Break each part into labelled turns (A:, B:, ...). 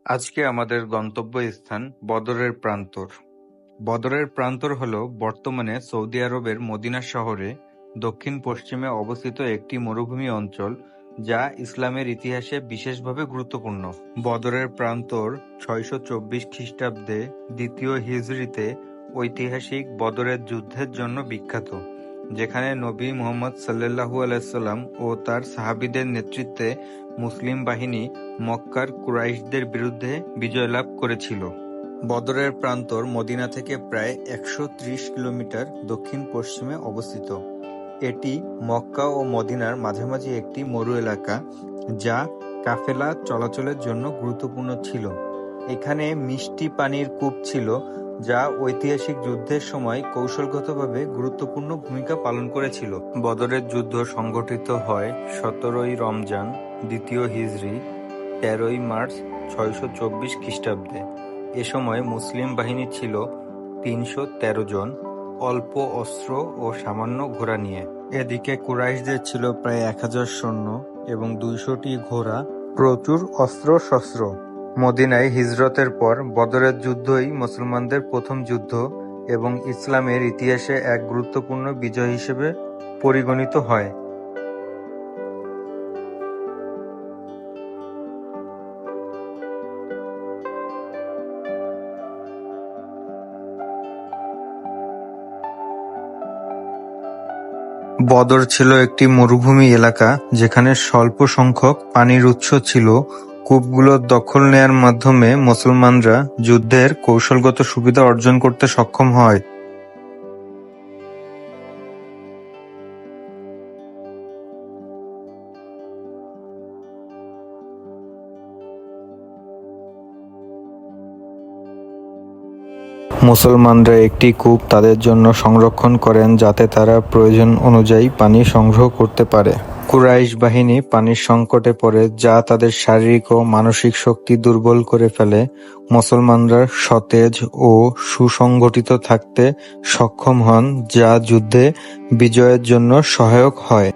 A: আজকে আমাদের গন্তব্যস্থান বদরের প্রান্তর। বদরের প্রান্তর হল বর্তমানে সৌদি আরবের মদিনা শহরে দক্ষিণ-পশ্চিমে অবস্থিত একটি মরুভূমি অঞ্চল, যা ইসলামের ইতিহাসে বিশেষভাবে গুরুত্বপূর্ণ। বদরের প্রান্তর ৬২৪ খ্রিস্টাব্দে দ্বিতীয় হিজরীতে ঐতিহাসিক বদরের যুদ্ধের জন্য বিখ্যাত, যেখানে নবী মুহাম্মদ সাল্লাল্লাহু আলাইহি সাল্লাম ও তার সাহাবীদের নেতৃত্বে মুসলিম বাহিনী মক্কার কুরাইশদের বিরুদ্ধে বিজয় লাভ করেছিল। বদরের প্রান্তর মদিনা থেকে প্রায় ১৩০ কিলোমিটার দক্ষিণ-পশ্চিমে অবস্থিত। এটি মক্কা ও মদিনার মাঝামাঝি একটি মরু এলাকা, যা কাফেলা চলাচলের জন্য গুরুত্বপূর্ণ ছিল। এখানে মিষ্টি পানির কূপ ছিল, যা ঐতিহাসিক যুদ্ধের সময় কৌশলগতভাবে গুরুত্বপূর্ণ ভূমিকা পালন করেছিল। বদরের যুদ্ধ সংঘটিত হয় ১৭ই রমজান দ্বিতীয় হিজরি ১৩ই মার্চ ৬২৪ খ্রিস্টাব্দে। এ সময় মুসলিম বাহিনী ছিল ৩১৩ জন, অল্প অস্ত্র ও সামান্য ঘোড়া নিয়ে। এদিকে কুরাইশদের ছিল প্রায় ১০০০ সৈন্য এবং ২০০টি ঘোড়া, প্রচুর অস্ত্র-শস্ত্র। মদিনায় হিজরতের পর বদরের যুদ্ধই মুসলমানদের প্রথম যুদ্ধ এবং ইসলামের ইতিহাসে এক গুরুত্বপূর্ণ বিজয় হিসেবে পরিগণিত হয়। বদর ছিল একটি মরুভূমি এলাকা, যেখানে স্বল্প সংখ্যক পানির উৎস ছিল। কূপগুলোর দখল নেয়ার মাধ্যমে মুসলমানরা যুদ্ধের কৌশলগত সুবিধা অর্জন করতে সক্ষম হয়। মুসলমানরা একটি কূপ তাদের জন্য সংরক্ষণ করেন, যাতে তারা প্রয়োজন অনুযায়ী পানি সংগ্রহ করতে পারে। কুরাইশ বাহিনী পানির সংকটে পড়ে, যা তাদের শারীরিক ও মানসিক শক্তি দুর্বল করে ফেলে। মুসলমানরা সতেজ ও সুসংগঠিত থাকতে সক্ষম হন, যা যুদ্ধে বিজয়ের জন্য সহায়ক হয়।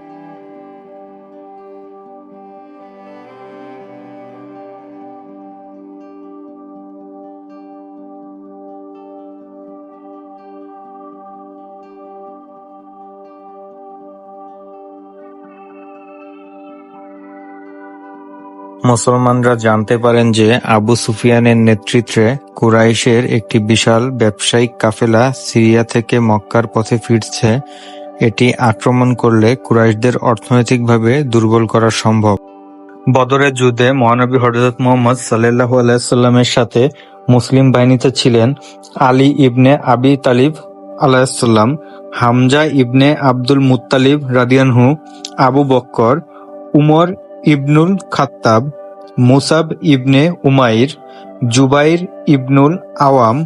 A: মুসলমানরা জানতে পারেন যে আবু সুফিয়ানের নেতৃত্বে কুরাইশের একটি বিশাল ব্যবসায়িক কাফেলা সিরিয়া থেকে মক্কার পথে ফিরছে। এটি আক্রমণ করলে কুরাইশদের অর্থনৈতিকভাবে দুর্বল করা সম্ভব। বদরের যুদ্ধে মহানবী হযরত মুহাম্মদ সাল্লাল্লাহু আলাইহি সাল্লামের সাথে মুসলিম বাহিনীতে ছিলেন আলী ইবনে আবি তালিব আলাইহিস সালাম, হামজা ইবনে আব্দুল মুত্তালিব রাদিয়াল্লাহু, আবু বকর, উমর ইবনুল খাত্তাব, মুসাব ইবনে উমাইর, জুবাইর ইবনুল আওয়াম,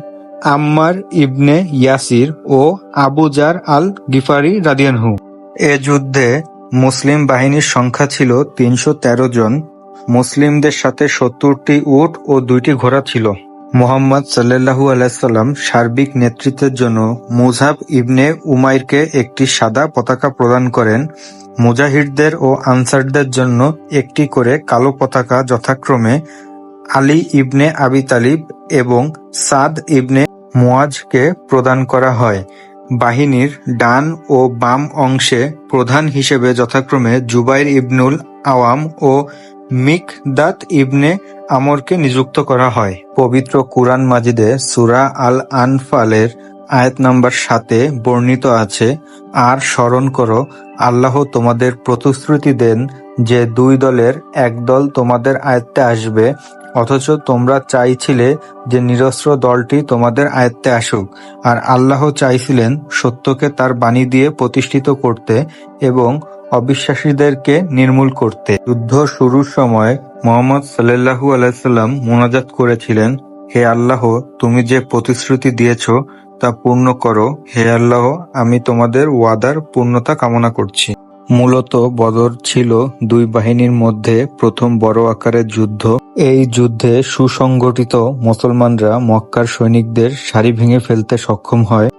A: আম্মার ইবনে ইয়াসির ও আবু জার আল গিফারি রাদিয়াল্লাহু। এ যুদ্ধে মুসলিম বাহিনীর সংখ্যা ছিল ৩১৩ জন। মুসলিমদের সাথে ৭০টি উট ও ২টি ঘোড়া ছিল। মুহাম্মদ সাল্লাল্লাহু আলাইহি সাল্লাম সার্বিক নেতৃত্বের জন্য মুসাব ইবনে উমাইরকে একটি সাদা পতাকা প্রদান করেন। মুজাহিদদের ও আনসারদের জন্য একটি করে কালো পতাকা যথাক্রমে আলী ইবনে আবি তালিব এবং সাদ ইবনে মুআজকে প্রদান করা হয়। বাহিনীর ডান ও বাম অংশে প্রধান হিসেবে যথাক্রমে জুবাইর ইবনুল আওয়াম ও মিকদাদ ইবনে আমরকে নিযুক্ত করা হয়। পবিত্র কুরআন মাজিদে সূরা আল আনফালের আয়াত নম্বর ৭-এ বর্ণিত আছে, আর স্মরণ করো, আল্লাহ তোমাদের প্রতিশ্রুতি দেন যে দুই দলের এক দল তোমাদের আয়ত্তে আসবে, অথচ তোমরা চাইছিলে যে নিরস্ত্র দলটি তোমাদের আয়ত্তে আসুক, আর আল্লাহ চাইছিলেন সত্যকে তার বাণী দিয়ে প্রতিষ্ঠিত করতে এবং অবিশ্বাসীদেরকে নির্মূল করতে। যুদ্ধ শুরুর সময় মুহাম্মদ সাল্লাল্লাহু আলাইহি সাল্লাম মুনাজাত করেছিলেন, হে আল্লাহ, তুমি যে প্রতিশ্রুতি দিয়েছ তা পূর্ণ করো। হে আল্লাহ, আমি তোমাদের ওয়াদার পূর্ণতা কামনা করছি। মূলত বদর ছিল দুই বাহিনীর মধ্যে প্রথম বড় আকারের যুদ্ধ। এই যুদ্ধে সুসংগঠিত মুসলমানরা মক্কার সৈনিকদের সারি ভেঙে ফেলতে সক্ষম হয়।